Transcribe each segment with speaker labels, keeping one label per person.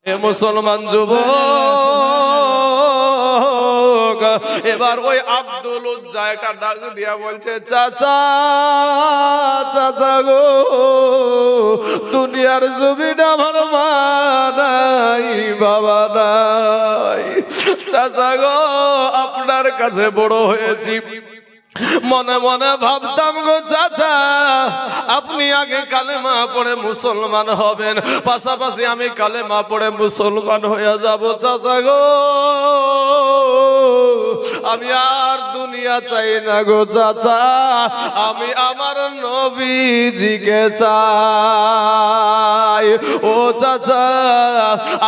Speaker 1: মুসলমান যুবক, এবার ওই আব্দুল উজ্জা একটা ডাক দিয়া বলছে, চাচা চাচা গো, দুনিয়ার জমিনে আমার মা নাই, বাবা নাই। চাচা গো, আপনার কাছে বড় হয়েছি, মনে মনে ভাবতাম গো চাচা, আপনি আগে কালেমা পড়ে মুসলমান হবেন, পাশাপাশি আমি কালেমা পড়ে মুসলমান হয়ে যাব। চাচা গো, আমি আর দুনিয়া চাই না গো চাচা, আমি আমার নবীজিকে চাই। ও চাচা,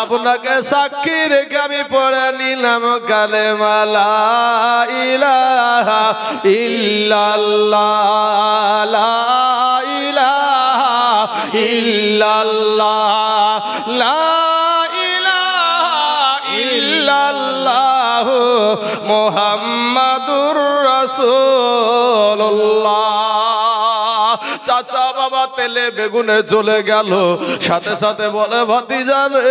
Speaker 1: আপনাকে সাক্ষী রেখে আমি পড়ে নিলাম কালেমা লা ইলাহা ইল্লাল্লাহ, লা ইলাহা ইল্লাল্লাহ, লা ইলাহা ইল্লাল্লাহ, মুহাম্মাদুর রাসূলুল্লাহ। চাচা বাবা তেলে বেগুনে চলে গেল, সাথে সাথে বলে, ভাতিজা রে,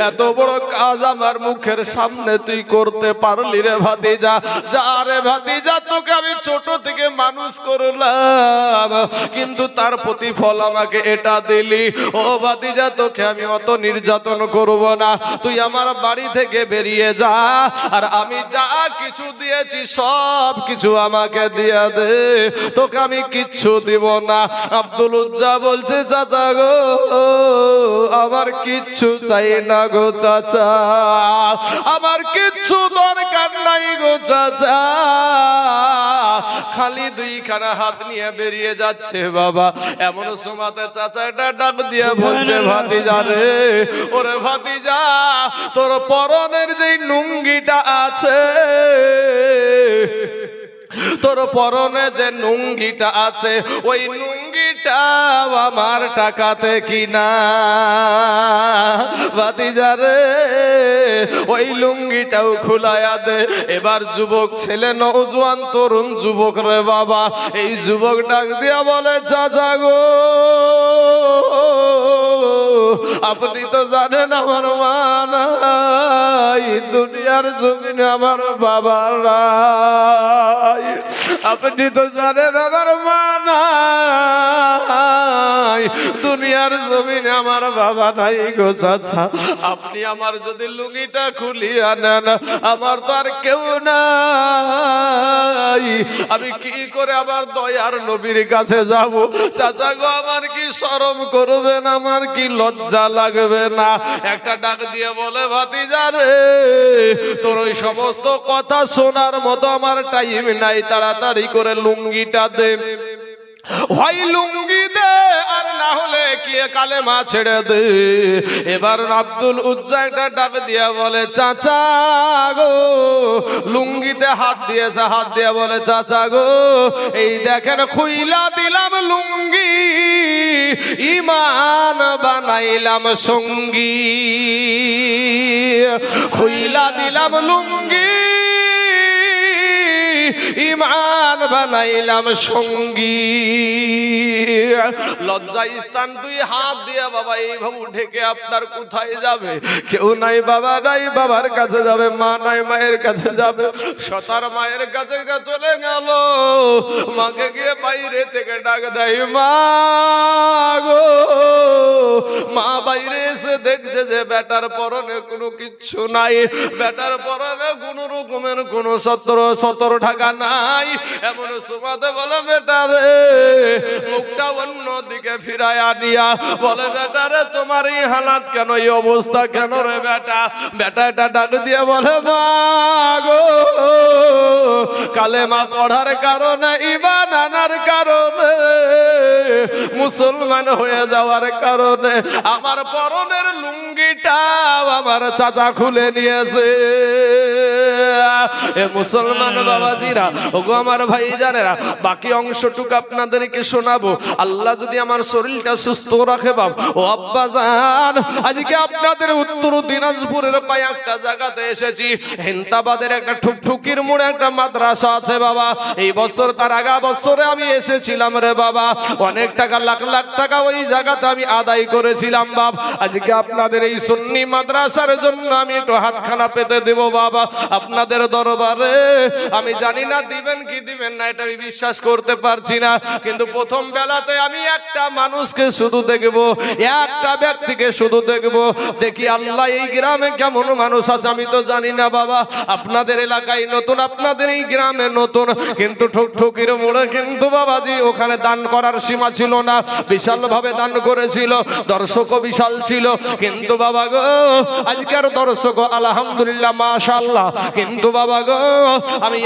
Speaker 1: এত বড় কাজ আমার মুখের সামনে তুই করতে পারলি রে ভাতিজা। যা রে ভাতিজা, তোকে আমি ছোট থেকে মানুষ করলাম, কিন্তু তার প্রতিফল আমাকে এটা দিলি। ও ভাতিজা, তোকে আমি অত নির্যাতন করব না, তুই আমার বাড়ি থেকে বেরিয়ে যা, আর আমি যা কিছু দিয়েছি সব কিছু আমাকে দিয়ে দে, তোকে আমি কিচ্ছু দিব না। আব্দুল উজ্জা বলছে, চাচা গো, আমার কিচ্ছু চাই না গো চাচা, আমার কিচ্ছু দরকার নাই গো চাচা। খালি দুইখানা হাত নিয়ে বেরিয়ে যাচ্ছে বাবা। এমন সময়তে চাচা একটা ডাক দিয়ে বলছে, ভাতিজা রে, ওরে ভাতিজা, তোর পরনের যে লুঙ্গিটা আছে, তোর পরনে যে লুঙ্গিটা আছে, ওই লুঙ্গিটা আমার টাকাতে কিনা। ভাতিজা রে, ওই লুঙ্গিটাও খুলায়া দে। এবার যুবক ছেলে, নওজোয়ান তরুণ যুবক রে বাবা, এই যুবক ডাক দিয়া বলে, চাচা গো, আপনি তো জানেন আমার মা নাই, দুনিয়ার জমিনে আমার বাবা নাই, আপনি তো জানেন আমার মা নাই, দুনিয়ার জমিনে আমার বাবা নাই গো চাচা। আপনি আমার যদি লুঙ্গিটা খুলিয়া নেন, আমার তো আর কেউ নাই, আমি কি করে আবার দয়ার নবীর কাছে যাব? চাচা গো, আমার কি শরম করবেন, আমার কি লজ্জা লাগবে না? একটা ডাক দিয়ে বলে, ভাতিজা রে, তোর ওই সমস্ত কথা শোনার মতো আমার টাইম নাই, তাড়াতাড়ি করে লুঙ্গিটা দে। হয় লুঙ্গি দে, আর না হলে কি কালেমা ছেড়ে দে। এবার আব্দুল উজ্জা একটা ডাক দিয়া বলে, চাচা গো, লুঙ্গিতে হাত দিয়েছে, হাত দিয়ে বলে, চাচা গো, এই দেখেন খুইলা দিলাম লুঙ্গি, ইমান বানাইলাম সঙ্গী, খুইলা দিলাম লুঙ্গি, ইমান বানাইলাম সঙ্গী। লজ্জা স্থান দুই হাত দিয়ে বাবা এইভাবে ঢেকে আপনার কোথায় যাবে? কেউ নাই, বাবা নাই, বাবার কাছে যাবে, মা নাই, মায়ের কাছে যাবে। সতার মায়ের কাছে চলে গেল, মাকে গিয়ে বাইরে থেকে ডাক দেয়, মা গো। মা বাইরে এসে দেখছে যে বেটার পরনে কোনো কিচ্ছু নাই, বেটার পরনে কোনো রকমের কোনো সতর ঢাকা নাই। এমন সময়তে বলে, বেটা রে, মুখটা অন্য দিকে ফিরায়া দিয়া বলে, বেটা রে, তোমার এই হালাত কেন, এই অবস্থা কেন রে বেটা? বেটা এটা ডাক দিয়ে বলে, মা গো, কালেমা পড়ার কারণে, ঈমান আনার কারণে, মুসলমান হয়ে যাওয়ার কারণে আমার পরনের লুঙ্গিটা আমার চাচা খুলে নিয়েছে। এ মুসলমান বাবাজিরা, ওগো আমার ভাই জানেরা, বাকি অংশটুকু আপনাদেরকে শোনাবো। আল্লাহ যদি আমার শরীরটা সুস্থ রাখে বাপ ও আব্বা জান, আজকে আপনাদের উত্তর দিনাজপুরের কয়েকটা জায়গাতে এসেছি। হেন্তাবাদের একটা ঠুকঠুকির মোড়ে একটা মাদ্রাসা আছে বাবা। এই বছর তার আগা বছরে আমি এসেছিলাম রে বাবা, অনেক টাকা, লাখ লাখ টাকা ওই জায়গাতে আমি আদায় করেছিলাম বাপ। আজকে আপনাদের এই সুন্নি মাদ্রাসার জন্য আমি একটু হাতখানা পেতে দেব বাবা আপনাদের দরবারে। আমি জানি না দিবেন কি দিবেন না, এটা আমি বিশ্বাস করতে পারছি না, কিন্তু প্রথম বেলাতে আমি একটা মানুষকে শুধু দেখবো, একটা ব্যক্তিকে শুধু দেখবো, দেখি আল্লাহ এই গ্রামে কেমন মানুষ আছে। আমি তো জানি না বাবা, আপনাদের এলাকায় নতুন, আপনাদের এই গ্রামে নতুন, কিন্তু ঠুকঠুকির মোড়ে কিন্তু বাবাজি ওখানে দান করার সীমা ছিল না, বিশাল ভাবে দান করেছিল, দর্শকও বিশাল ছিল। কিন্তু বাবা গো আজকের দর্শক আলহামদুলিল্লাহ মাশাআল্লাহ, কিন্তু বাবা গো আমি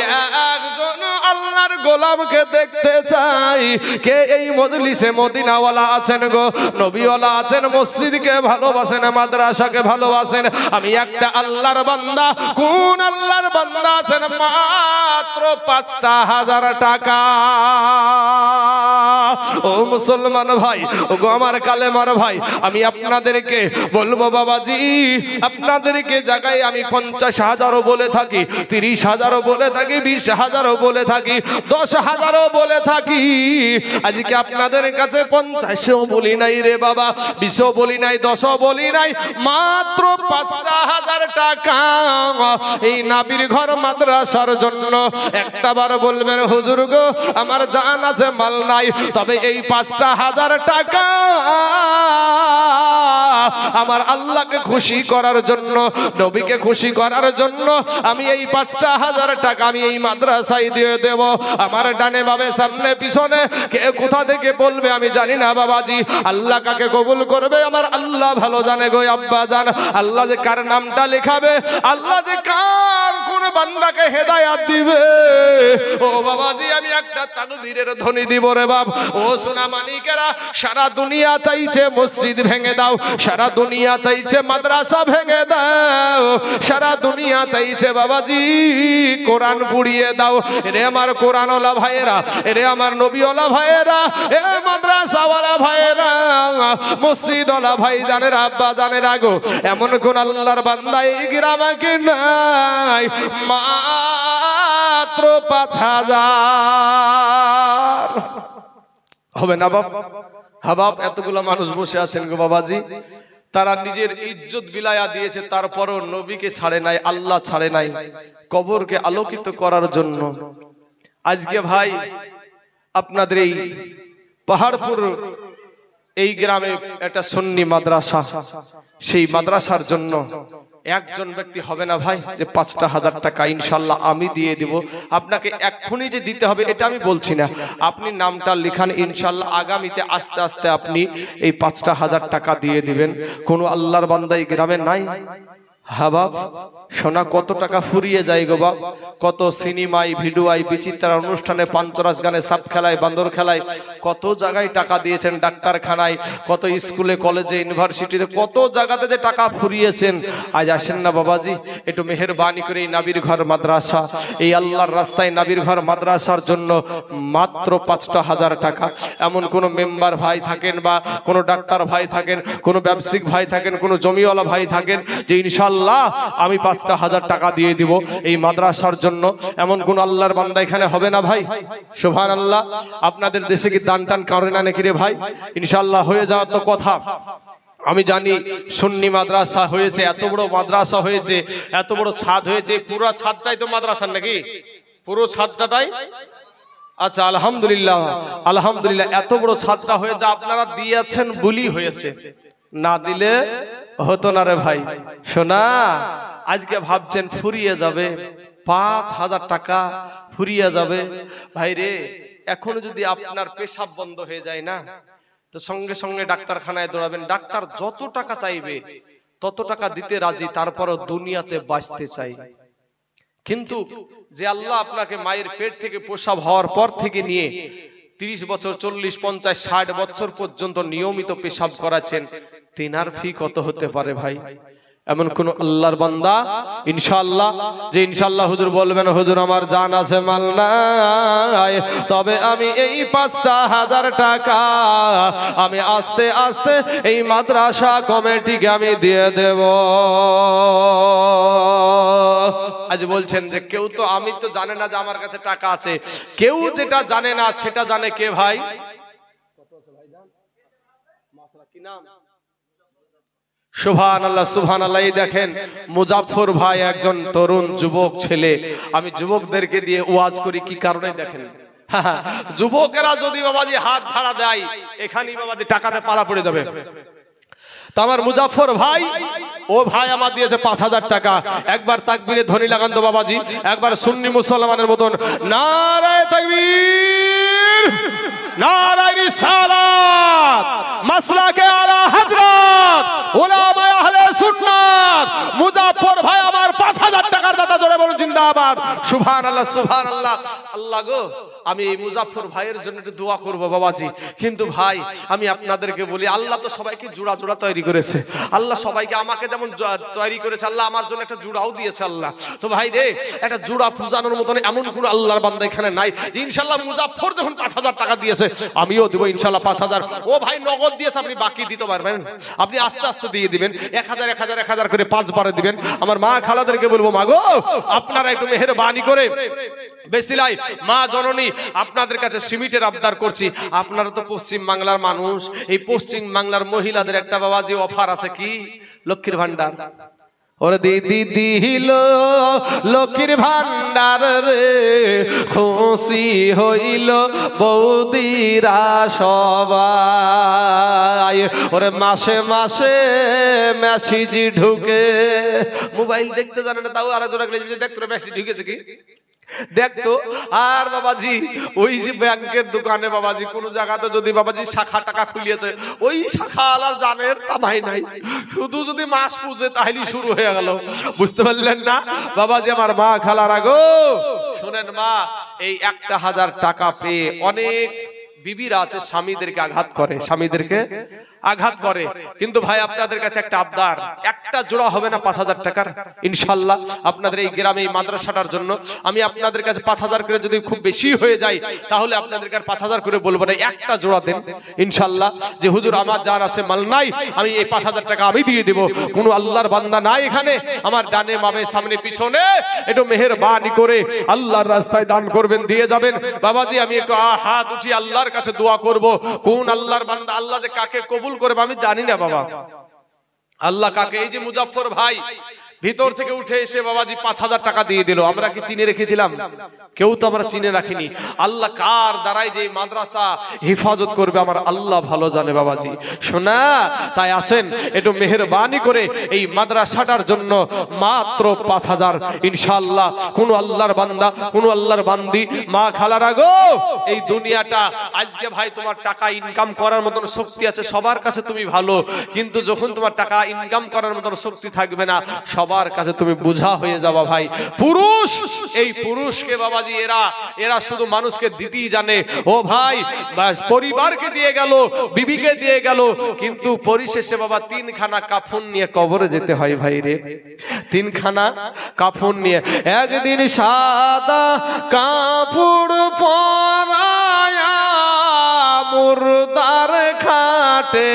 Speaker 1: একজন আল্লাহর গোলামকে দেখতে চাই। কে এই মজলিসে মদিনাওয়ালা আছেন গো, নবীওয়ালা আছেন, মসজিদকে ভালোবাসেন, মাদ্রাসাকে ভালোবাসেন? আমি একটা আল্লাহর বান্দা, কোন আল্লাহর বান্দা আছেন মাত্র ৫,০০০ টাকা? ও মুসলমান ভাই, ও গো আমার কালেমার ভাই, আমি আপনাদেরকে বলবো বাবাজি, আপনাদেরকে জায়গায় আমি ৫০,০০০ও বলে থাকি, ৩০,০০০ও বলে থাকি, ২০,০০০ও বলে থাকি, ১০,০০০ও বলে থাকি। আজকে আপনাদের কাছে ৫০ও বলি নাই রে বাবা, ২০ও বলি নাই, ১০ও বলি নাই, মাত্র ৫,০০০ টাকা এই নাবির ঘর মাদ্রাসার জন্য। একটা বার বলবেন হুজুর গো আমার জান আছে মাল নাই, তবে এই ৫,০০০ টাকা আমার আল্লাহকে খুশি করার জন্য, নবীকে খুশি করার জন্য আমি এই ৫,০০০ টাকা আমি এই মাদ্রাসায় দিয়ে দেব। আমার ডানে বামে সামনে পিছনে কে কোথা থেকে বলবে আমি জানি না বাবাজি, আল্লাহ কাকে কবুল করবে আমার আল্লাহ ভালো জানে গো আব্বা জান। আল্লাহ যে কার নামটা লেখাবে, আল্লাহ যে কার কোন বান্দাকে হেদায়াত দিবে, ও বাবাজি আমি একটা তাকবীরের ধ্বনি দিব রে বাপ। ও সোনা মানিকেরা, সারা দুনিয়া চাইছে মসজিদ ভেঙে দাও, সারা দুনিয়া চাইছে মাদ্রাসা ভেঙে দাও, সারা দুনিয়া চাইছে বাবাজি কোরআন পুড়িয়ে দাও। রে আমার কোরআনওয়ালা ভাইয়েরা, রে আমার নবীওয়ালা ভাইয়েরা, এ মাদ্রাসাওয়ালা ভাইয়েরা, মসজিদওয়ালা ভাই জানেরা, আব্বা জানেরা গো, এমন কোন আল্লাহর বান্দা এই গ্রামে নাই মাত্র ৫,০০০ হবে না বাপ? হাবাব এতগুলো মানুষ বসে আছেন গো বাবাজি, তারা নিজের ইজ্জত বিলায়া দিয়েছে, তারপরও নবীকে ছাড়ে নাই, আল্লাহ ছাড়ে নাই, কবরকে আলোকিত করার জন্য। আজকে ভাই আপনাদের এই পাহাড়পুর এই গ্রামে একটা সুন্নি মাদ্রাসা, সেই মাদ্রাসার জন্য একজন ব্যক্তি হবে না ভাই যে ৫,০০০ টাকা ইনশাল্লাহ আমি দিয়ে দিব। আপনাকে এক্ষুনি যে দিতে হবে এটা আমি বলছি না, আপনি নামটা লিখান, ইনশাল্লাহ আগামীতে আস্তে আস্তে আপনি এই ৫,০০০ টাকা দিয়ে দিবেন। কোনো আল্লাহর বান্দা এই গ্রামে নাই? হ্যাঁ বাপ, সোনা কত টাকা ফুরিয়ে যায় গো বাপ, কত সিনেমায় ভিডিওয় বিচিত্র অনুষ্ঠানে, পাঞ্চরাজ গানে, সাপ খেলায়, বান্দর খেলায়, কত জায়গায় টাকা দিয়েছেন, ডাক্তারখানায়, কত স্কুলে কলেজে ইউনিভার্সিটিতে, কত জায়গাতে যে টাকা ফুরিয়েছেন। আজ আসেন না বাবাজি, একটু মেহেরবানি করে এই নাবির ঘর মাদ্রাসা, এই আল্লাহর রাস্তায় নাবির ঘর মাদ্রাসার জন্য মাত্র ৫,০০০ টাকা। এমন কোন মেম্বার ভাই থাকেন, বা কোনো ডাক্তার ভাই থাকেন, কোনো ব্যবসায়িক ভাই থাকেন, কোনো জমিওয়ালা ভাই থাকেন যে ইনশাআল্লাহ আমি ৫,০০০ টাকা দিয়ে দিব এই মাদ্রাসার জন্য, এমন কোন আল্লাহর বান্দা এখানে হবে না ভাই? সুবহানাল্লাহ। আপনাদের দেশে কি দান টান করে না নাকি রে ভাই? ইনশাআল্লাহ হয়ে যাওয়ার তো কথা। আমি জানি সুন্নি মাদ্রাসা হয়েছে, এত বড় মাদ্রাসা হয়েছে, এত বড় ছাদ হয়েছে, পুরো ছাদটাই তো মাদ্রাসার নাকি? পুরো ছাদটাই? আচ্ছা আলহামদুলিল্লাহ, আলহামদুলিল্লাহ, এত বড় ছাদটা হয়েছে আপনারা দিয়েছেন বলি হয়েছে, না দিলে হতো না রে ভাই। শোনা আজকে ভাবছেন ফুরিয়ে যাবে, ৫,০০০ টাকা ফুরিয়ে যাবে। ভাই রে, এখনো যদি আপনার পেশাব বন্ধ হয়ে যায় না, তো সঙ্গে সঙ্গে ডাক্তারখানায় দৌড়াবেন। ডাক্তার যত টাকা চাইবে তত টাকা দিতে রাজি, তারপরও দুনিয়াতে বাঁচতে চাই। কিন্তু যে আল্লাহ আপনাকে মায়ের পেট থেকে প্রসব হওয়ার পর থেকে নিয়ে ৩০ বছর, ৪০, ৫০, ৬০ বছর পর্যন্ত নিয়মিত পেশাব করাচ্ছেন, তিনার ফি কত হতে পারে ভাই? এমন কোন আল্লাহর বান্দা ইনশাআল্লাহ যে ইনশাআল্লাহ হুজুর বলবেন হুজুর আমার জান আছে মাল নাই, তবে আমি এই 5,000 টাকা আমি আস্তে আস্তে এই মাদ্রাসা কমিটিকে আমি দিয়ে দেব। আজ বলছেন যে কেউ তো আমি তো জানে না যে আমার কাছে টাকা আছে, কেউ যেটা জানে না সেটা জানে কে ভাই? সুবহানাল্লাহ সুবহানাল্লাহ। এই দেখেন মুজাফফর ভাই একজন তরুণ যুবক ছেলে, আমি যুবকদেরকে দিয়ে ওয়াজ করি কি কারণে দেখেন, যুবকেরা যদি বাবাজি হাত ঝাড়া দেয় এখানেই বাবাজি টাকাতে পালা পড়ে যাবে। তো আমার মুজাফফর ভাই, ও ভাই আমার দিয়েছে 5,000 টাকা। একবার তাকবীরে ধ্বনি লাগান তো বাবাজি, একবার সুন্নি মুসলমানের মতন নারায়ে তাকবীর, নারায়ে রিসালাত, মাসলাকে আলা হযরত উলামা আহলে সুন্নাত। মুজাফফর ভাই আমার 5,000 টাকার দাতা, জোরে বলুন জিন্দাবাদ। সুবহানাল্লাহ সুবহানাল্লাহ। আল্লাহ গো, আমি এই মুজাফফর ভাইয়ের জন্য একটু দোয়া করব বাবাজি। কিন্তু ভাই আমি আপনাদেরকে বলি, আল্লাহ তো সবাইকে জোড়া জোড়া তৈরি করেছে। আল্লাহ সবাইকে, আমাকে যেমন তৈরি করেছে আল্লাহ আমার জন্য একটা জোড়াও দিয়েছে আল্লাহ। তো ভাই রে, একটা জোড়া পূজানোর মতন এমন কোন আল্লাহর বান্দা এখানে নাই যে ইনশাআল্লাহ মুজাফফর যখন 5,000 টাকা দিয়েছে আমিও দেব ইনশাআল্লাহ 5,000। ও ভাই নগদ দিয়েছে, আপনি বাকি দিতে পারবেন, আপনি আস্তে আস্তে দিয়ে দিবেন, 1,000 1,000 1,000 করে 5 বারে দিবেন। আমার মা খালাদেরকে বলবো, মা গো আপনারা একটু মেহেরবানি করে বেসিলাই মা জননী আপনাদের কাছে সিমিটের আবদার করছি। আপনারা তো পশ্চিম বাংলার মানুষ, এই পশ্চিম বাংলার মহিলাদের একটা বাবাজি অফার আছে, কি লক্ষ্মীর ভান্ডার। ওরে দিদি দিল লক্ষ্মীর ভান্ডার রে, খুশি হইল বৌদিরা সবাই। ওরে মাসে মাসে মেসেজ ঢুকে, মোবাইল দেখতে জানে না তাও আর জোড়া দেখতে মেসেজ ঢুকেছে কি দেখতো। আর বাবাজি ওই যে ব্যাংকের দোকানে বাবাজি কোন জায়গাতে যদি বাবাজি শাখা টাকা খুলিয়েছে, ওই শাখা আলার জানের কামাই নাই, শুধু যদি মাস পুজে তাহলেই শুরু হয়ে গেল। বুঝতে পারলেন না বাবাজি? আমার মা খালারা গো শুনেন, মা এই 1,000 টাকা পেয়ে অনেক বিবিরা আছে স্বামীদেরকে আঘাত করে, স্বামীদেরকে আঘাত করে। কিন্তু ভাই আপনাদের কাছে একটা আবদার, একটা জোড়া হবে না 5,000 টাকার ইনশাআল্লাহ আপনাদের এই গ্রামে এই মাদ্রাসাটার জন্য। আমি আপনাদের কাছে 5,000 করে, যদি খুব বেশি হয়ে যায় তাহলে আপনাদের কাছে 5,000 করে বলবো না, একটা জোড়া দেন ইনশাআল্লাহ। যে হুজুর আমার জান আছে মাল নাই, আমি এই 5,000 টাকা আমি দিয়ে দেব। কোন আল্লাহর বান্দা নাই এখানে, আমার ডানে বামে সামনে পিছনে একটু মেহেরবানি করে আল্লাহর রাস্তায় দান করবেন, দিয়ে যাবেন বাবাজি। আমি একটু হাত উঠি আল্লাহর কাছে দোয়া করব। কোন আল্লাহর বান্দা, আল্লাহ যে কাকে কবুল করবে আমি জানি না বাবা, আল্লাহ কাকে। এই যে মুজাফফর ভাই ভিতর থেকে উঠে এসে বাবাজি 5,000 টাকা দিয়ে দিল, আমরা কি চিনে রেখেছিলাম? কেউ তো আমরা চিনে রাখিনি। আল্লাহ কার দ্বারাই যে মাদ্রাসা হেফাজত করবে আমার আল্লাহ ভালো জানে বাবাজি। শোনা, তাই আসেন একটু মেহেরবানি করে এই মাদ্রাসাটার জন্য মাত্র 5,000 ইনশাআল্লাহ। কোন আল্লাহর বান্দা, কোন আল্লাহর বান্দি মা খালারা গো, এই দুনিয়াটা আজকে ভাই তোমার টাকা ইনকাম করার মতন শক্তি আছে সবার কাছে, তুমি ভালো। কিন্তু যখন তোমার টাকা ইনকাম করার মতন শক্তি থাকবে না, সবার কাছে তুমি বোঝা হয়ে যাবা ভাই। পুরুষ, এই পুরুষকে বাবাজি এরা শুধু মানুষকে দিতেই জানে। ও ভাই পরিবারকে দিয়ে গেল, বিবিকে দিয়ে গেল, কিন্তু পরিশেষে বাবা 3খানা কাফন নিয়ে কবরে যেতে হয় ভাই রে। 3খানা কাফন নিয়ে, একদিন সাদা কাপড় পরায়া মুর্দার খাটে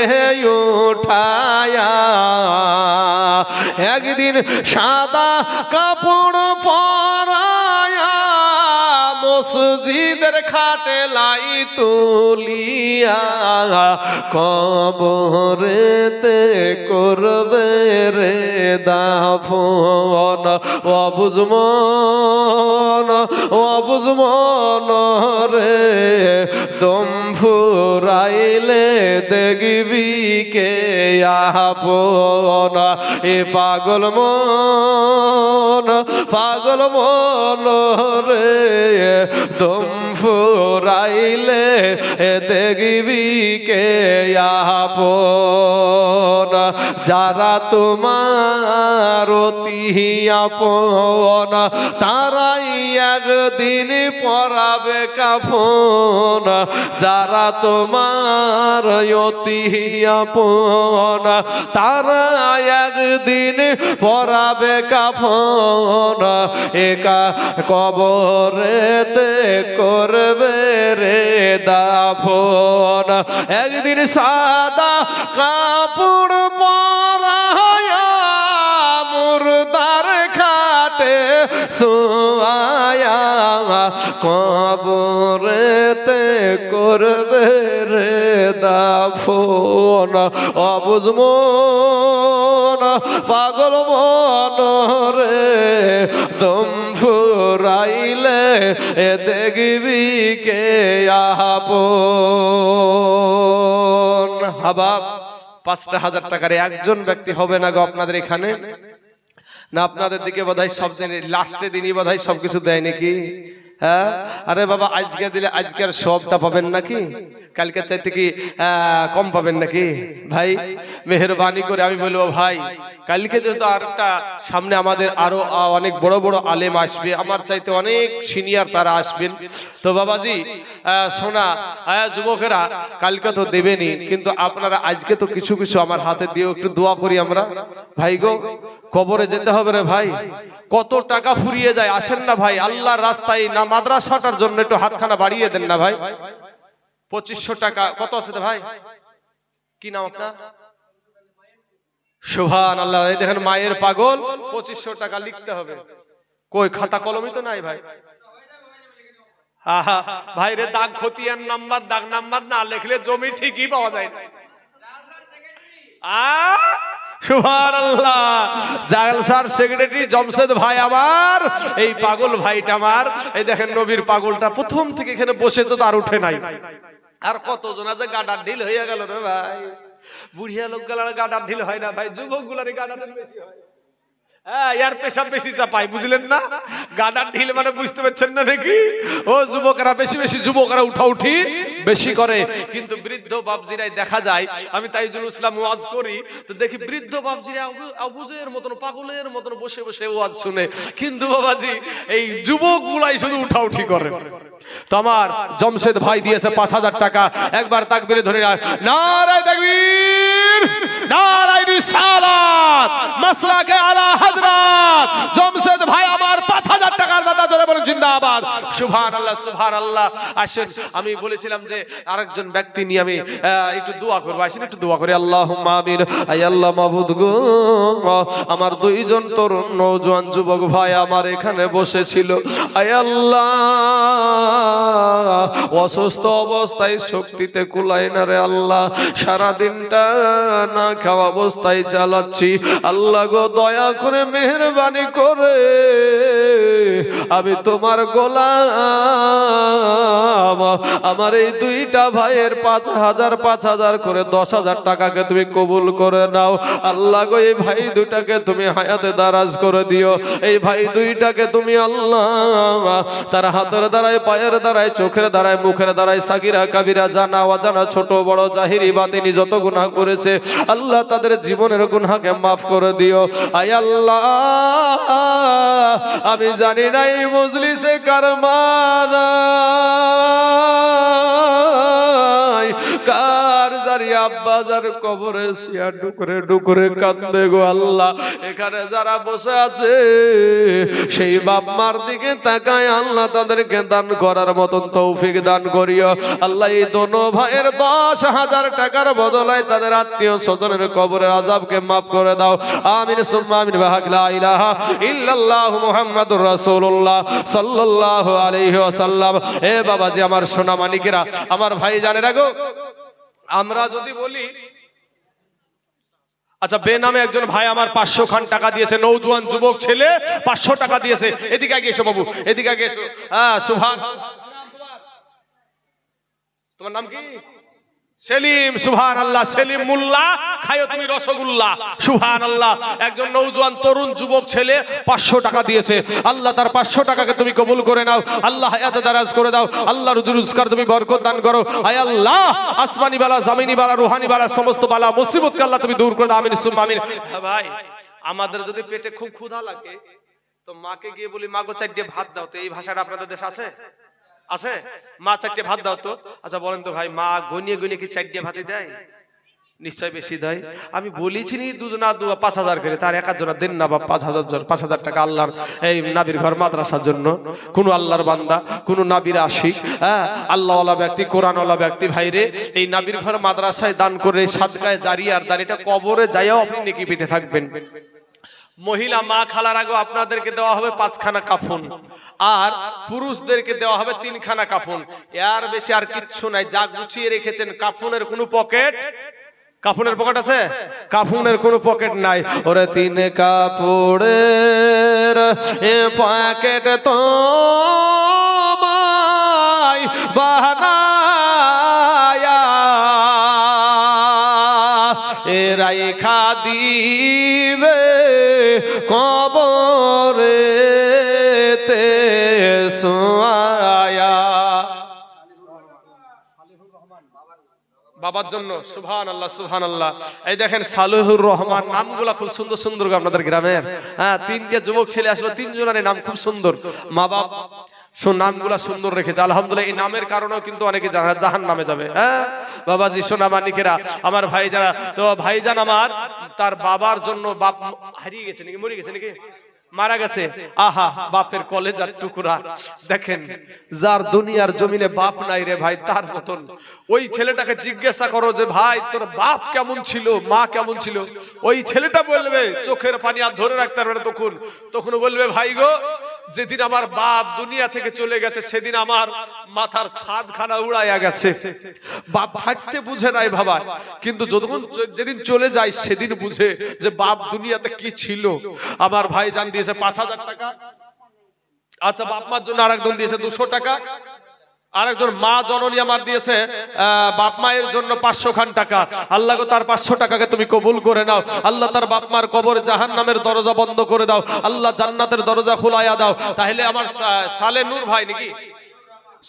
Speaker 1: উঠায়া, একদিন সাদা কাপড় পরায়া মসজিদের খাটে লাই তুলিয়া, কবরেতে করবে রে দাফন। অবুজমন অবুজমন রে, দম ফুরাইলে দেখবি কে আপন। এ পাগল মন পাগল মন রে, দম ফুরাইলে দেখবি কে আপন। যারা তোমার অতি আপন তারাই একদিন পরাবে কাফন, যারা তোমার অতি আপন তারা একদিন পরাবে কাফন, একা কবরেতে করবে রে দাফন। একদিন সাদা কাপড় পরায়া মুর্দার খাটে সোয়া কবরেতে করবে রে দাফন। অবুঝ মন পাগল মন রে দম ফুরাইলে এ দেখবি কে আপন। হাবাব ৫,০০০ টাকার একজন ব্যক্তি হবে না গো আপনাদের এখানে? না আপনাদের দিকে বোধহয় সব দিন লাস্টে দিনই বোধহয় সবকিছু দেয় নাকি? হ্যাঁ, আরে বাবা আজকে দিলে আজকের সবটা পাবেন নাকি? কালকে চাইতে কি কম পাবেন নাকি? ভাই মেহেরবানি করে আমি বলবো ভাই, কালকে যেহেতু আরেকটা সামনে আমাদের আরো অনেক বড় বড় আলেম আসবে, আমার চাইতে অনেক সিনিয়র তারা আসবেন। তো বাবাজি সোনা যুবকেরা কালকে তো দেবেনি, কিন্তু আপনারা আজকে তো কিছু কিছু আমার হাতে দিয়ে একটু দোয়া করি আমরা। ভাই গো কবরে যেতে হবে রে ভাই, কত টাকা ফুরিয়ে যায়। আসেন না ভাই আল্লাহর রাস্তায় না মাদ্রাসাটার জন্য একটু হাতখানা বাড়িয়ে দেন না ভাই। ২৫০০ টাকা কত আছে ভাই? কি নাম আপনার? সুবহানাল্লাহ। এই দেখেন মায়ের পাগল, ২৫০০ টাকা লিখতে হবে। কই খাতা কলমই তো নাই ভাই। ভাই রে দাগ খতিয়ান নাম্বার দাগ নাম্বার না লিখলে জমি ঠিকই পাওয়া যায় না। সুবহানাল্লাহ। জালসার সেক্রেটারি জমশেদ ভাই আমার, এই পাগল ভাইটা আমার, এই দেখেন নবীর পাগলটা প্রথম থেকে এখানে বসে তো তার উঠে নাই। আর কতজন আছে গাডার ঢিল হয়ে গেল রে ভাই। বুড়িয়া লোক গুলার গাডার ঢিল হয় না ভাই, যুবক গুলার গাডার ঢিল বেশি হয়। হ্যাঁ, ইয়ার পেশাব বেশি চাপাই, বুঝলেন না? গাডার ঢিল মানে বুঝতে পারছেন না নাকি? ও যুবকরা বেশি বেশি যুবকরা উঠা উঠি বেশি করে, কিন্তু বৃদ্ধ বাপজিরাই দেখা যায়। আমি তাইজুল ইসলাম ওয়াজ করি তো দেখি বৃদ্ধ বাপজিরা আবুজের মতন পাগলের মতন বসে বসে ওয়াজ শুনে, কিন্তু বাবাজি এই যুবক গুলাই শুধু উঠা উঠি করে। তো আমার জমশেদ ভাই দিয়েছে ৫,০০০ টাকা। একবার তাকবীরে ধরে নারায়ে তাকবীর, নারায়ে রিসালাত, মাসলাকে আলা হযরত জমশেদ ভাই আমার ৫,০০০ টাকার দাদা, জোরে বলেন জিন্দাবাদ। সুবহানাল্লাহ সুবহানাল্লাহ। আসেন, আমি বলেছিলাম যে আরেকজন ব্যক্তি নিয়ে আমি একটু দোয়া করব। আসেন একটু দোয়া করি। আল্লাহুম্মা আমিন। আয় আল্লাহ মাবুদ গো, আমার দুইজন তরুণ নওজোয়ান যুবক ভাই আমার এখানে বসেছিল। আয় আল্লাহ অসুস্থ অবস্থায় শক্তিতে কুলায় না রে আল্লাহ, সারা দিনটা না খাওয়া অবস্থায় চালাচ্ছি। আল্লাহ গো দয়া করে মেহেরবানি করে আমি তোমার গোলাম, আমার এই দুইটা ভাইয়ের ৫,০০০ করে ১০,০০০ টাকাকে তুমি কবুল করে নাও। আল্লাহ গো এই ভাই দুটাকে তুমি হায়াতে দারাজ করে দিও। এই ভাই দুইটাকে তুমি আল্লাহ তার হাতের দ্বারায়, পায়ের দ্বারায়, চোখের দ্বারায়, মুখের দ্বারায়, সাগিরা কাবিরা, জানা অজানা, ছোট বড়, জাহিরি বাতিনি যত গুনাহ করেছে আল্লাহ তাদের জীবনের গুনাহকে মাফ করে দিও। আয় আল্লাহ আমি জানি না এই মজলিসে কার মা নাই, কার জারি আব্বা যার কবরে শিয়া ডুকরে ডুকরে কান্দে গো আল্লাহ। এখানে যারা বসে আছে সেই বাপ মার দিকে তাকায় আল্লাহ তাদেরকে দান করার মতন তৌফিক দান করিও আল্লাহ। এই দোনো ভাইয়ের ১০,০০০ টাকার বদলায় তাদের আত্মীয় স্বজনের কবরের আযাবকে মাফ করে দাও। আমিন সুম্মা আমিন। ওয়া লা ইলাহা ইল্লাল্লাহু মুহাম্মাদুর রাসূলুল্লাহ সাল্লাল্লাহু আলাইহি ওয়াসাল্লাম। এ বাবাজি আমার সোনা মানিকেরা, আমার ভাই জানেরা গো, আমরা যদি বলি আচ্ছা বেনামে একজন ভাই আমার ৫০০ খান টাকা দিয়েছে, নওজোয়ান যুবক ছেলে ৫০০ টাকা দিয়েছে। এদিকে আগে এসো বাবু, এদিকে আগে এসো। হ্যাঁ সুবহান। তোমার নাম কি? সেলিম, সুবহানাল্লাহ। সেলিম মোল্লা, খায়ো তুমি রসগোল্লা, সুবহানাল্লাহ। একজন নওজোয়ান তরুণ যুবক ছেলে 500 টাকা দিয়েছে। আল্লাহ তার 500 টাকাকে তুমি কবুল করে নাও। আল্লাহ হায়াতে দারাজ করে দাও। আল্লাহ রুজি রোজগার তুমি বরকত দান করো। আয় আল্লাহ, আসমানি বালা, জামিনি বালা, রুহানি বালা, সমস্ত বালা মুসিবতকে আল্লাহ তুমি দূর করে দাও। আমিন সুম্মা আমিন। ভাই, আমাদের যদি পেটে খুব ক্ষুধা লাগে তো মাকে গিয়ে বলি, মা গো 4টে ভাত দাও। তো এই ভাষাটা আপনাদের দেশে আছে? আছে? মা 4টে ভাত দাও তো। আচ্ছা বলেন তো ভাই, মা গনিয়ে গনিয়ে কি 4টে ভাতই দেয়? নিশ্চয় বেশি দেয়। আমি বলেছি নি দুজনা 5,000 করে, তার এক একজনা দেন না বা 5,000 টাকা আল্লাহর এই নাবির ঘর মাদ্রাসার জন্য। কোন আল্লাহর বান্দা, কোন নাবির আশিক, হ্যাঁ আল্লাহওয়ালা ব্যক্তি, কোরআনওয়ালা ব্যক্তি ভাইরে এই নাবির ঘর মাদ্রাসায় দান করে সাদকায়ে জারিয়ার দান, এটা কবরে যাইয়াও আপনি নেকি পেতে থাকবেন। মহিলা মা খালার আগে আপনাদেরকে দেওয়া হবে 5খানা কাফন, আর পুরুষদেরকে দেওয়া হবে 3খানা কাফন। এর বেশি আর কিচ্ছু নাই। যা গুছিয়ে রেখেছেন, কাফনের কোনো পকেট, কাফনের পকেট আছে? কাফনের কোনো পকেট নাই। ওরে 3 কাপড়ের পকেট তো বানায়া এ রাইখা দিবে কবরেতে সোয়া বাবার জন্য। সুবহানাল্লাহ, সুবহানাল্লাহ। এই দেখেন সালেহুর রহমান, নামগুলা খুব সুন্দর সুন্দর আপনাদের গ্রামের। হ্যাঁ, 3টে যুবক ছেলে আসলো, 3 জনের নাম খুব সুন্দর। মা বাপ নামগুলা সুন্দর রেখেছে আলহামদুলিল্লাহ। এই নামের কারণেও কিন্তু অনেকে জাহান নামে যাবে। হ্যাঁ বাবাজি, সোনা মানিকেরা, আমার ভাই যারা, তো ভাইজান আমার তার বাবার জন্য, বাপ হারিয়ে গেছে নাকি, মরে গেছে নাকি, মারা গেছে। আহা, বাপের কলেজার টুকরা। দেখেন, যার দুনিয়ার জমিনে বাপ নাই রে ভাই, তার মতন ওই ছেলেটাকে জিজ্ঞাসা করো যে ভাই তোর বাপ কেমন ছিল, মা কেমন ছিল, ওই ছেলেটা বলবে, চোখের পানি আর ধরে রাখতে পারবে না তখন বলবে, ভাই গো, যেদিন আমার বাপ দুনিয়া থেকে চলে গেছে সেদিন আমার মাথার ছাদখানা উড়াইয়া গেছে। বাপ থাকতে বুঝে নাই বাবা, কিন্তু যেদিন চলে যায় সেদিন বুঝে যে বাপ দুনিয়াতে কি ছিল। আমার ভাই জান দিয়েছে 5,000 টাকা। আচ্ছা, বাপ মার জন্য আরেকজন দিয়েছে 200 টাকা। আরেকজন মা জননী আমার দিয়েছে বাপ মায়ের জন্য 500 খান টাকা। আল্লাহ গো, তার 500 টাকাকে তুমি কবুল করে নাও। আল্লাহ তার বাপ মার কবর জাহান্নামের দরজা বন্ধ করে দাও। আল্লাহ জান্নাতের দরজা খুলাইয়া দাও। তাহলে আমার সালে নূর ভাই নাকি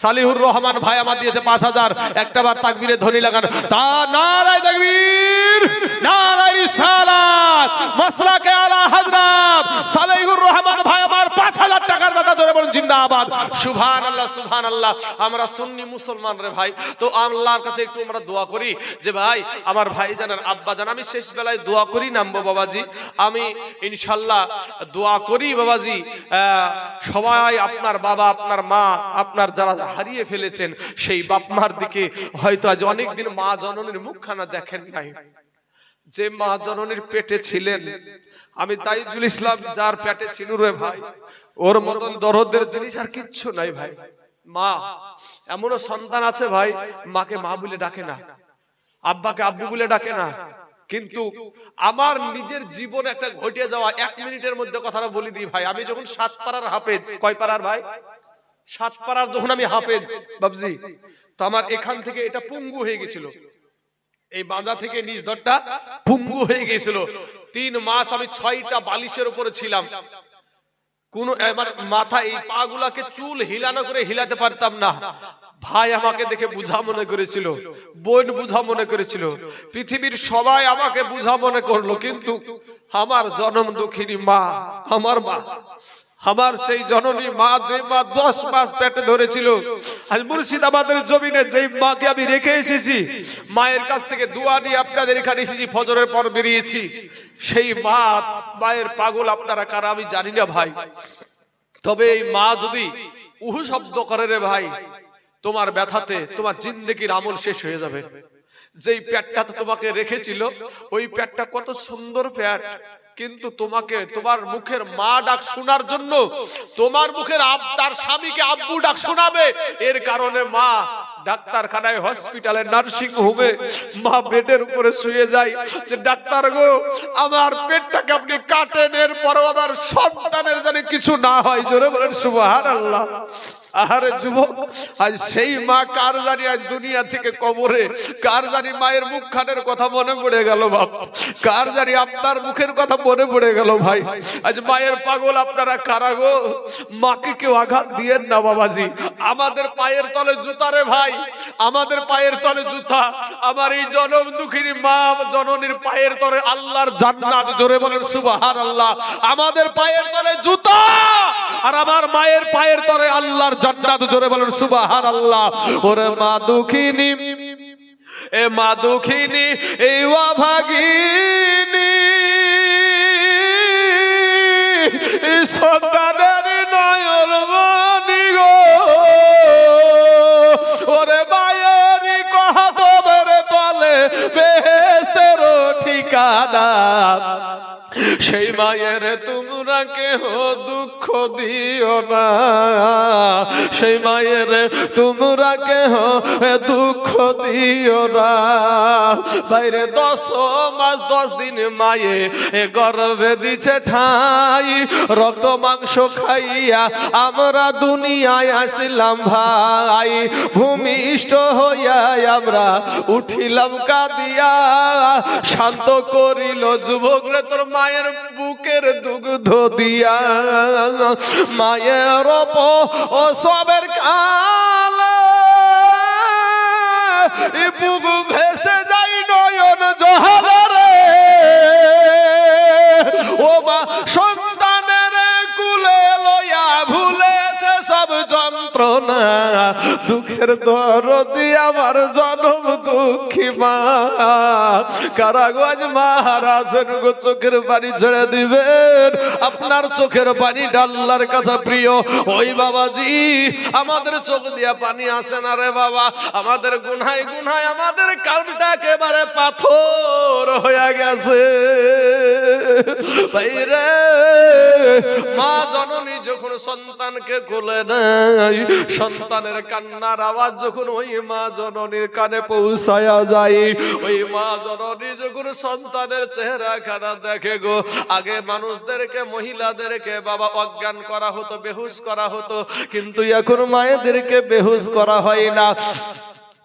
Speaker 1: সালিহুর রহমান ভাই আমার দিয়েছে 5,000। একটাবার তাকবীরে ধ্বনি লাগান, তা নারায়ে তাকবীর, নারায়ে রিসালাত, মাসলাকে আলা হযরত সালিহুর রহমান ভাই আমার 5,000 টাকার দাতা। জোরে বলুন জিন্দাবাদ, সুবহানাল্লাহ, সুবহানাল্লাহ। আমরা সুন্নি মুসলমান রে ভাই, তো আল্লাহর কাছে একটু আমরা দোয়া করি যে ভাই আমার ভাই জানার আব্বা জান, আমি শেষ বেলায় দোয়া করি নামবো বাবাজি, আমি ইনশাআল্লাহ দোয়া করি বাবাজি। সবাই আপনার বাবা, আপনার মা, আপনার যারা হারিয়ে ফেলেছেন সেই বাপ মার দিকে হয়তো আজ অনেকদিন মা জননীর মুখখানা দেখেন নাই। যে মা জননীর পেটে ছিলেন, আমি তাইজুল ইসলাম যার পেটে ছিল রে ভাই, ওর মতন দরদের জিনিস আর কিচ্ছু নাই ভাই। মা, এমনও সন্তান আছে ভাই, মাকে মা বলে ডাকে না, আব্বাকে আব্বু বলে ডাকে না। কিন্তু আমার নিজের জীবন একটা ঘটে যাওয়া 1 মিনিটের মধ্যে কথাটা বলি দিই ভাই। আমি যখন 7 পাড়ার হাফেজ, কয় পাড়ার ভাই, 7 পাড়ার যখন আমি হাফেজ বাবজি, তো আমার এখান থেকে এটা পুঙ্গু হয়ে গেছিল, এই বাঁধা থেকে নিজ ধরটা পুঙ্গু হয়ে গেছিল। 3 মাস আমি 6টা বালিশের উপরে ছিলাম। কোন আমার মাথা, এই পা গুলাকে চুল হিলানো করে হিলাতে পারতাম না। ভাই আমাকে দেখে বুঝা মনে করেছিল, বোন বুঝা মনে করেছিল, পৃথিবীর সবাই আমাকে বুঝা মনে করলো, কিন্তু আমার জনম দুঃখিনী মা, আমার মা, আমার সেই জননী মা, যে মা 10 মাস পেটে ধরেছিল, আজ মুর্শিদাবাদের জমিনে যেই মাকে আমি রেখে এসেছি, মায়ের কাছ থেকে দোয়া নিয়ে আপনাদের এখানে এসেছি, ফজরের পর বেরিয়েছি, সেই মা, মায়ের পাগল আপনারা কারা আমি জানি না ভাই। তবে এই মা যদি উহু শব্দ করে রে ভাই, তোমার ব্যথাতে তোমার জিন্দেগির আমল শেষ হয়ে যাবে। যেই পেটটা তোমাকে রেখেছিল, ওই পেটটা কত সুন্দর পেট, কিন্তু তোমাকে তোমার মুখের মা ডাক শোনার জন্য তোমার মুখের তার স্বামীকে আব্বু ডাক শোনাবে। এর কারণে মা ডাক্তারখানায়, হসপিটালে, নার্সিং হোমে মা বেডের উপরে শুয়ে যায় যে ডাক্তার গো, আমার পেটটাকে আপনি কাটেন, এরপরও আমার সন্তানের যেন কিছু না হয়। জোরে বলেন সুবহানাল্লাহ। আহারে যুবক, আজ সেই মা কার জানি আজ দুনিয়া থেকে কবরে, কার জানি মায়ের মুখ খানের কথা মনে পড়ে গেল বাপ, কার জানি আপনার মুখের কথা মনে পড়ে গেল ভাই। আজ মায়ের পাগল আপনারা কারা গো? মাকে কেউ আঘাত দিয়েন না বাবাজি। আমাদের পায়ের তলে জুতা রে ভাই, আমাদের পায়ের তলে জুতা। আমার এই জনম দুঃখিনী মা জননীর পায়ের তলে আল্লাহর জান্নাত, জোরে বলেন সুবহানাল্লাহ। আমাদের পায়ের তলে জুতা আর আমার মায়ের পায়ের তলে আল্লাহর জান্নাত, জোরে বলেন সুবহানাল্লাহ। ওরে মা দুঃখিনী, এ মা দুঃখিনী, এই অভাগিনী সন্তানের নয়ন মনি গো, ওরে মায়েরই কদমের তলে বেহেশতের ঠিকানা। সেই মায়ের তোমরা কেহ দুঃখ দিও না, সেই মায়ের তোমরা কেহ দুঃখ দিও না। বাইরে 10 মাস 10 দিন মায়ে গর্ভে দিছে ঠাই, রক্ত মাংস খাইয়া আমরা দুনিয়ায় আসলাম ভাই। ভূমিষ্ঠ হইয়া আমরা উঠিলাম কাঁদিয়া, শান্ত করিল যুবক রে তোর মায়ের বুকের দুগ্ধ দিয়া। মায়ের ও সবের কালে বুক ভেসে যাই নয়ন জহরে। ও মা সন্তানের কুলে লইয়া ভুলেছে সব যন্ত্রণা, দুঃখের দরদি আমার জনম দুঃখী মা। কারাগজ মহারাজের গো চোখের পানি ছেড়ে দিবেন, আপনার চোখের পানিটা আল্লাহর কাছে প্রিয়। ওই বাবাজি আমাদের চোখ দিয়া পানি আসে না রে বাবা, আমাদের গুনায় গুনায় আমাদের কালটা একেবারে পাথর হয়ে গেছে ভাইরে। মা জননী যখন সন্তানকে কোলে নেয়, সন্তানের কান্নার আওয়াজ যখন ওই মা জননীর কানে পৌঁছায়া যায়, ওই মা জননী যখন সন্তানের চেহারা খানা দেখে গো, আগে মানুষদেরকে মহিলাদেরকে বাবা অজ্ঞান করা হতো, বেহুশ করা হতো, কিন্তু এখন মায়েদেরকে বেহুশ করা হয় না,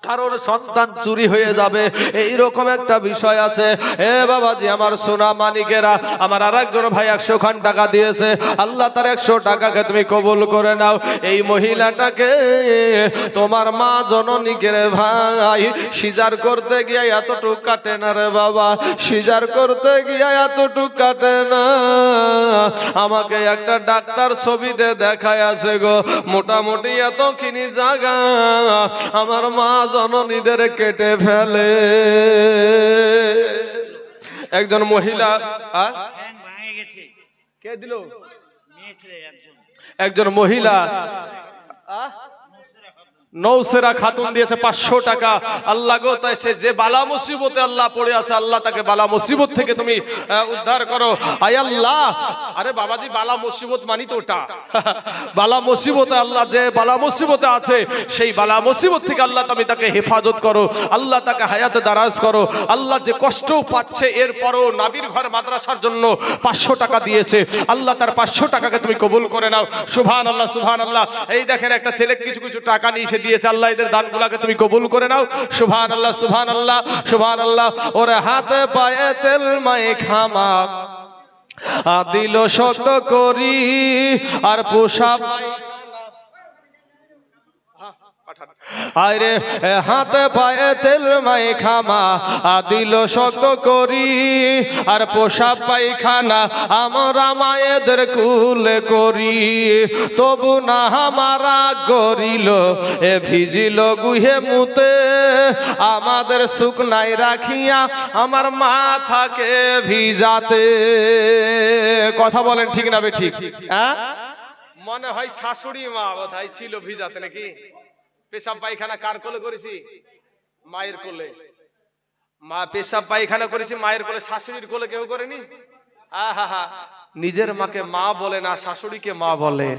Speaker 1: কারণ সন্তান চুরি হয়ে যাবে এইরকম একটা বিষয় আছে। এ বাবাজি আমার সোনা মানিকেরা, আমার আর একজন ভাই 100 খান টাকা দিয়েছে, আল্লাহ তার 100 টাকাকে তুমি কবুল করে নাও। এই মহিলাটাকে তোমার মা জননীকে রে ভাই সিজার করতে গিয়ে এতটুক কাটে না রে বাবা, সিজার করতে গিয়ে এতটুক কাটে না। আমাকে একটা ডাক্তার ছবিতে দেখায় আছে গো, মোটামুটি এতখানি জায়গা আমার মা জননীদের কেটে ফেলে। একজন মহিলা কে দিল, একজন মহিলা নৌসেরা খাতুন দিয়েছে 500 টাকা। আল্লাহ গো, তাই সে যে বালা মুসিবতে আল্লাহ পড়ে আছে, আল্লাহ তাকে বালা মুসিবত থেকে তুমি উদ্ধার করো আয় আল্লাহ। আরে বাবাজি বালা মুসিবত মানি তো ওটা বালা মুসিবতে, আল্লাহ যে বালা মুসিবতে আছে সেই বালা মুসিবত থেকে আল্লাহ তুমি তাকে হেফাজত করো, আল্লাহ তাকে হায়াতে দারাজ করো। আল্লাহ যে কষ্ট পাচ্ছে এরপরও নাবির ঘর মাদ্রাসার জন্য 500 টাকা দিয়েছে, আল্লাহ তার 500 টাকাকে তুমি কবুল করে নাও। সুবহানাল্লাহ সুবহানাল্লাহ। এই দেখেন একটা ছেলে কিছু কিছু টাকা নিয়ে দিয়েছে, আল্লাহ এদের দানগুলোকে তুমি কবুল করে নাও। সুবহানাল্লাহ সুবহানাল্লাহ সুবহানাল্লাহ। ওরে হাতে পায়ে তেল মাখামা দিল শক্ত করি, আর পোশাক আরে হাতে পায়ে তেল মাখামা দিল শক্ত করি, আর পোশাক পায়খানা আমরা মায়েদের কুলে করি, তবু না আমারা গরিল এ ভিজিল গুহে মুতে, আমাদের শুকনাই রাখিয়া আমার মাথাকে ভিজাতে। কথা বলেন ঠিক না বে ঠিক? হ্যাঁ, মনে হয় শাশুড়ি মা বোধহয় ছিল ভিজাতে নাকি? পেশাব পায়খানা কার কোলে করেছি? মায়ের কোলে। মা পেশাব পায়খানা করেছি মায়ের কোলে, শাশুড়ির কোলে কেউ করেনি। আহা, নিজের মাকে মা বলে না, শাশুড়িকে মা বলে।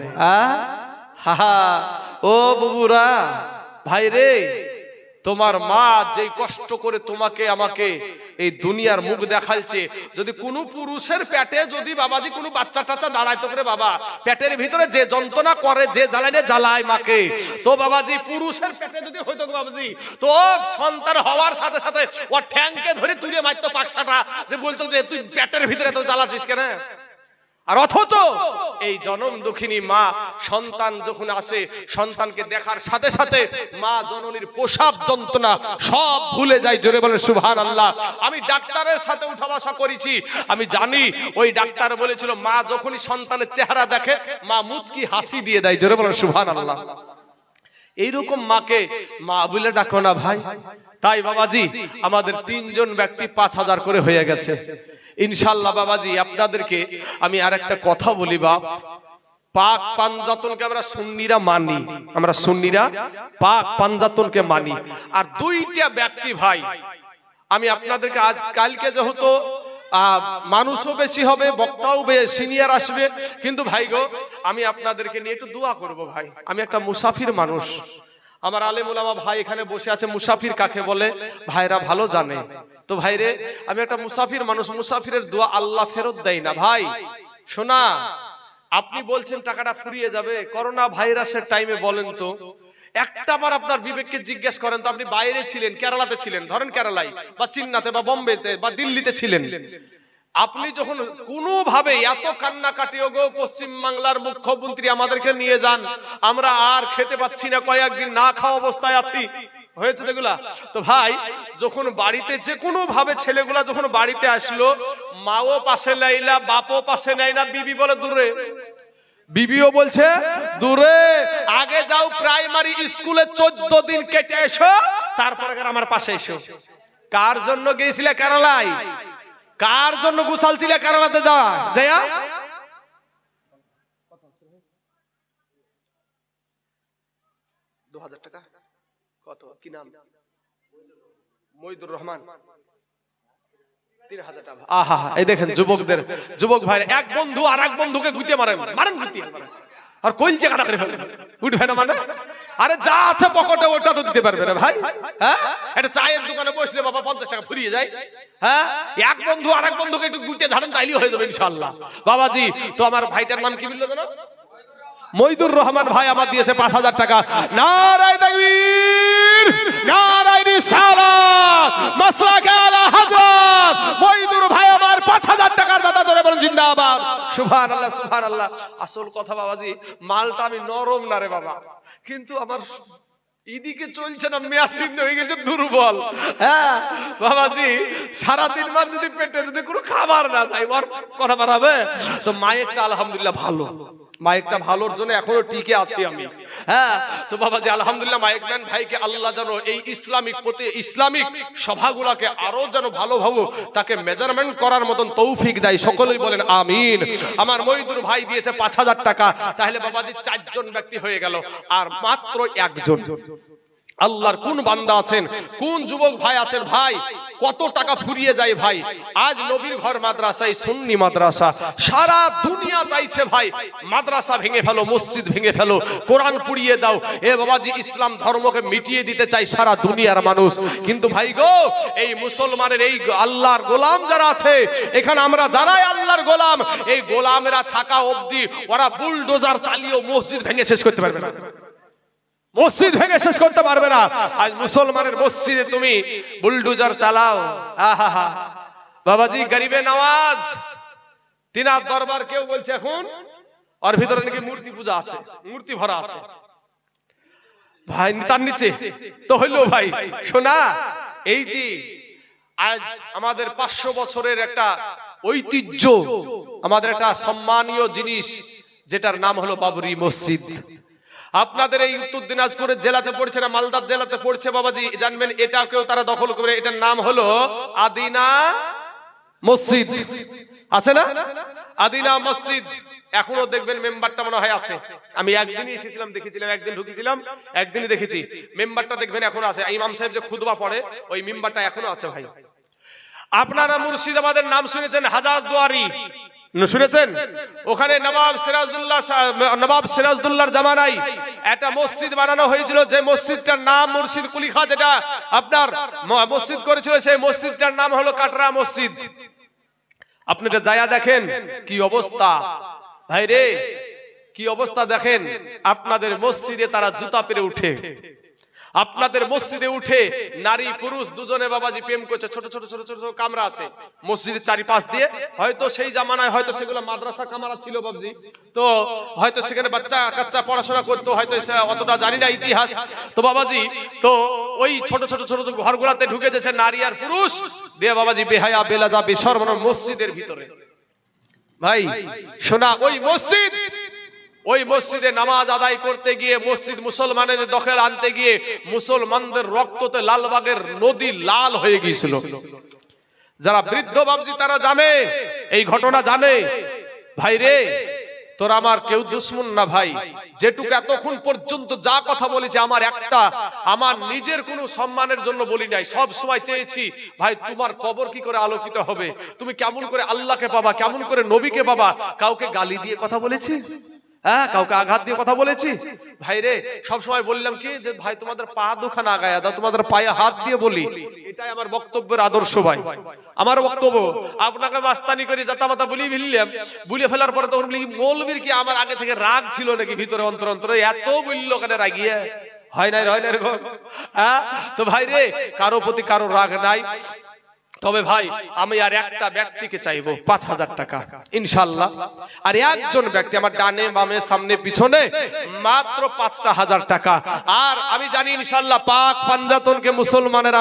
Speaker 1: আহা, ও বুবুরা ভাই রে, তোমার মা যেই কষ্ট করে তোমাকে আমাকে এই দুনিয়ার মুখ দেখালছে, যদি কোনো পুরুষের পেটে যদি বাবাজি কোনো বাচ্চা টাচ্চা দাঁড়াইতো করে বাবা, পেটের ভিতরে যে যন্ত্রণা করে, যে জ্বালানে জ্বালায় মাকে, তো বাবাজি পুরুষের পেটে যদি হইতো বাবাজি, তো সন্তান হওয়ার সাথে সাথে ও ঠ্যাংকে ধরে তুলে মারতো পাকসাটা, যে বলতো যে তুই পেটের ভিতরে তো জ্বালাছিস কেন। আর অথচ এই জনম দুঃখিনী মা সন্তান যখন আসে, সন্তানকে দেখার সাথে সাথে মা জননীর প্রসব যন্ত্রণা সব ভুলে যায়। জোরে বলেন সুবহানাল্লাহ। আমি ডাক্তারের সাথে উঠা বসা করেছি, আমি জানি ওই ডাক্তার বলেছিল মা যখনই সন্তানের চেহারা দেখে মা মুচকি হাসি দিয়ে দেয়। জোরে বলেন সুবহানাল্লাহ। এইরকম মাকে মা বলে ডাকো না ভাই। তাই বাবাজি আমাদের 3 জন ব্যক্তি 5000 করে হয়ে গেছে ইনশাআল্লাহ। বাবাজি আপনাদেরকে আমি আরেকটা কথা বলি, বাপ পাক পাঞ্জাতনকে আমরা সুন্নিরা মানি, আমরা সুন্নিরা পাক পাঞ্জাতনকে মানি। আর 2টা ব্যক্তি ভাই আমি আপনাদেরকে আজ কালকে যেহেতু মানুষও বেশি হবে, বক্তাও সিনিয়র আসবে, কিন্তু ভাই গো আমি আপনাদেরকে নিয়ে একটু দোয়া করব ভাই। আমি একটা মুসাফির মানুষ, আমার আলেম ওলামা ভাই এখানে বসে আছে, মুসাফির কাকে বলে ভাইরা ভালো জানে। তো ভাইরে আমি একটা মুসাফির মানুষ, মুসাফিরের দোয়া আল্লাহ ফেরত দেয় না ভাই। শোনা, আপনি বলছেন টাকাটা ফুরিয়ে যাবে, করোনা ভাইরাসের টাইমে বলেন তো একটা বার আপনার বিবেককে জিজ্ঞেস করেন তো, আপনি বাইরে ছিলেন, কেরালাতে ছিলেন, ধরেন কেরালায় বা চিন্নাতে বা বোম্বেতে বা দিল্লিতে ছিলেন, আপনি যখন কোনোভাবে এত কান্নাকাটি ওগো পশ্চিম বাংলার মুখ্যমন্ত্রী আমাদেরকে নিয়ে যান, আমরা আর খেতে পাচ্ছি না, কয়েকদিন না খাওয়া অবস্থায় আছি, হয়েছে এগুলা। তো ভাই যখন বাড়িতে যে কোনো ভাবে ছেলেগুলা যখন বাড়িতে আসলো, মাও পাশে লাইলা, বাপও পাশে নাই না, বিবি বলে দূরে, বিবিও বলছে দূরে, আগে যাও প্রাইমারি স্কুলে 14 দিন কেটে এসো, তারপরে আমার পাশে এসো। কার জন্য গিয়েছিলে কেরালায়? কার জন্য গুছাল ছিলে কেরালাতে যাওয়া যায়া? 2000 টাকা কত, কি নাম? মইদুর রহমান। 3000 টাকা। আহা, এই দেখেন যুবকদের, যুবক ভাই এক বন্ধু আর এক বন্ধুকে গুতিয়ে মারেন, মারেন গুতিয়ে আর কইল জায়গাটা করে ফেলেন, উঠবে না মানে। আরে যা আছে পকেটে ওটা তো দিতে পারবে না ভাই। হ্যাঁ, একটা চায়ের দোকানে বসলে বাবা 50 টাকা ফুরিয়ে যায়। হ্যাঁ, এক বন্ধু আর এক বন্ধুকে একটু গুটিয়ে ঝাড়েন, তাইলেই হয়ে যাবে ইনশাআল্লাহ। বাবাজি তো আমার ভাইটার নাম কি বললো জানো? মইদুর রহমান ভাই আমার দিয়েছে 5000 টাকা। নারায়ে তাকবীর, নারায়ে রিসালাত, মাসলাকে আলা হযরত মইদুর ভাই আমার 5000 টাকার দাদা, ধরে বলেন জিন্দাবাদ। সুবহানাল্লাহ, সুবহানাল্লাহ। আসল কথা বাবাজি, মালটা আমি নরম না রে বাবা, কিন্তু আমার এদিকে চলছে না, মেশিন হয়ে গেছে দুর্বল। হ্যাঁ বাবাজি, সারাদিন মান যদি পেটে যদি কোনো খাবার না যায়, ওর কথা বাড়াবে তো। মায়েরটা আলহামদুলিল্লাহ ভালো, মাইকটা ভালোর জন্য এখনো টিকে আছি আমি। হ্যাঁ তো বাবাজি আলহামদুলিল্লাহ মাইকম্যান ভাইকে আল্লাহ যেন এই ইসলামিক সভাগুলোকে আরো যেন ভালোভাবে তাকে মেজারমেন্ট করার মতন তৌফিক দেয়, সকলেই বলেন আমিন। আমার মইদুর ভাই দিয়েছে 5000 টাকা, তাহলে বাবাজি 4 জন ব্যক্তি হয়ে গেল, আর মাত্র 1 জন। আল্লাহর কোন বান্দা আছেন, কোন যুবক ভাই আছেন ভাই, কত টাকা ফুরিয়ে যায় ভাই। আজ নবীর ঘর মাদ্রাসায়, সুন্নি মাদ্রাসা, সারা দুনিয়া চাইছে ভাই মাদ্রাসা ভেঙে ফেলো, মসজিদ ভেঙে ফেলো, কোরআন পুড়িয়ে দাও। এ বাবাজি ইসলাম ধর্মকে মিটিয়ে দিতে চাই সারা দুনিয়ার মানুষ। কিন্তু ভাই গো, এই মুসলমানের এই আল্লাহর গোলাম যারা আছে এখানে, আমরা যারাই আল্লাহর গোলাম, এই গোলামেরা থাকা অবধি ওরা বুলডোজার চালিয়েও মসজিদ ভেঙে শেষ করতে পারবে না, মসজিদ ভেঙে শেষ করতে পারবে না। আজ মুসলমানের মসজিদে তুমি বুলডোজার চালাও। আহা বাবাজি, গরিবে নওয়াজ তিনার দরবার কেউ বলছে এখন ওর ভিতরে নাকি মূর্তি পূজা আছে, মূর্তি ভরা আছে ভাই, তার নিচে তো হইলো ভাই। শোনা, এই যে আজ আমাদের 500 বছরের একটা ঐতিহ্য, আমাদের একটা সম্মানীয় জিনিস, যেটার নাম হলো বাবরি মসজিদ। আপনাদের এই উত্তর দিনাজপুরের জেলাতে পড়ছে না, মালদার জেলাতে পড়ছে বাবাজি, জানবেন এটাকেও তারা দখল করে। এটার নাম হলো আদিনা মসজিদ, আছে না আদিনা মসজিদ? এখনো দেখবেন মেম্বারটা মনে হয় আছে। আমি একদিনই এসেছিলাম, দেখেছিলাম, একদিন ঢুকেছিলাম, একদিনই দেখেছি। মেম্বারটা দেখবেন এখনো আছে। ইমাম সাহেব যে খুতবা পড়ে ওই মেম্বারটা এখনো আছে ভাই। আপনারা মুর্শিদাবাদের নাম শুনেছেন হাজারদুয়ারি, শুনেছেন? ওখানে নবাব সিরাজউদ্দৌলার জামানায় একটা মসজিদ বানানো হয়েছিল, যে মসজিদটার নাম মুর্শিদ কুলি খাঁ যেটা আপনার মসজিদ করেছিল, সেই মসজিদটার নাম হলো কাটরা মসজিদ। আপনি এটা যায়া দেখেন কি অবস্থা ভাই রে, কি অবস্থা দেখেন। আপনাদের মসজিদে তারা জুতা পরে উঠে, আপনাদের মসজিদে উঠে নারী পুরুষ দুজনে বাবাজি প্রেম করছে। ছোট ছোট ছোট ছোট কামরা আছে মসজিদের চারিপাশ দিয়ে, হয়তো সেই জামানায় হয়তো সেগুলো মাদ্রাসা কামরা ছিল বাবজি, তো হয়তো সেখানে বাচ্চা কাচ্চা পড়াশোনা করতো, হয়তো অতটা জানি না ইতিহাস। তো বাবাজি তো ওই ছোট ছোট ছোট ঘরগুলাতে ঢুকে যেছে নারী আর পুরুষ দিয়ে বাবাজি বেহায়া বেলাজা বেশরম মসজিদের ভিতরে। ভাই শোনা, ওই মসজিদে নামাজ আদায় করতে গিয়ে, মসজিদ মুসলমানদের দখল আনতে গিয়ে মুসলমানদের রক্ততে লালবাগের নদী লাল হয়ে গিয়েছিল। যারা বৃদ্ধ বাবজি তারা জানে, এই ঘটনা জানে। ভাই রে, তোর আমার কেউ দুশ্মন না ভাই। যেটুকু এতক্ষণ পর্যন্ত যা কথা বলেছি, আমার নিজের কোনো সম্মানের জন্য বলি নাই। সব সময় চেয়েছি ভাই তোমার কবর কি করে আলোকিত হবে, তুমি কেমন করে আল্লাহকে পাবা, কেমন করে নবীকে পাবা। কাউকে গালি দিয়ে কথা বলেছি? হ্যাঁ, কাউকে আঘাত দিয়ে কথা বলেছি? ভাই রে, সবসময় বললাম কি যে ভাই তোমাদের পা দুখানা আগায়া দাও, তোমাদের পায়ে হাত দিয়ে বলি। এটাই আমার বক্তব্যের আদর্শ ভাই। আমার বক্তব্য আপনাকে মাস্তানি করে জাতামাতা বলি ফেললাম, বলে ফেলার পরে তখন বলি মৌলবীর কি আমার আগে থেকে রাগ ছিল নাকি ভিতরে অন্তর অন্তরে, এত বলল ওখানে রাগিয়ে হয় নাই এরকম। হ্যাঁ, তো ভাই রে, কারো প্রতি কারো রাগ নাই। তবে ভাই আমি আর একটা ব্যক্তিকে চাইবো ৫,০০০ টাকা ইনশাআল্লাহ। আর একজন ব্যক্তি আমার ডানে বামে সামনে পিছনে মাত্র ৫,০০০ টাকা। আর আমি জানি ইনশাআল্লাহ পাক পাঞ্জাতনকে মুসলমানেরা,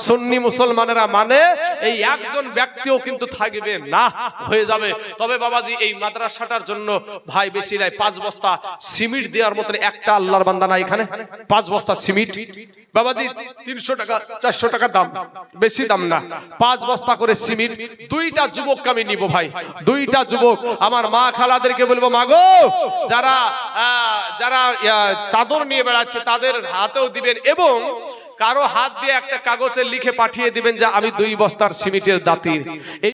Speaker 1: সুন্নি মুসলমানেরা মানে এই একজন ব্যক্তিও কিন্তু থাকবে না, হয়ে যাবে। তবে বাবাজি এই মাদ্রাসাটার জন্য ভাই বেশি নাই, ৫ বস্তা সিমেন্ট দেওয়ার মতন একটা আল্লাহর বান্দা নাই এখানে। ৫ বস্তা সিমেন্ট বাবাজি ৩০০ টাকা ৪০০ টাকা দাম, বেশি দাম না। ৫ বস্তা করে সিমেন্ট। ২টা যুবককে আমি নিব ভাই, ২টা যুবক আমার মা খালাদেরকে বলবো, মা গো, যারা চাদর নিয়ে বেড়াচ্ছে তাদের হাতেও দিবেন, এবং কারো হাত দিয়ে একটা কাগজে লিখে পাঠিয়ে দিবেন যে আমি ২ বস্তার সিমেন্টের দাতির।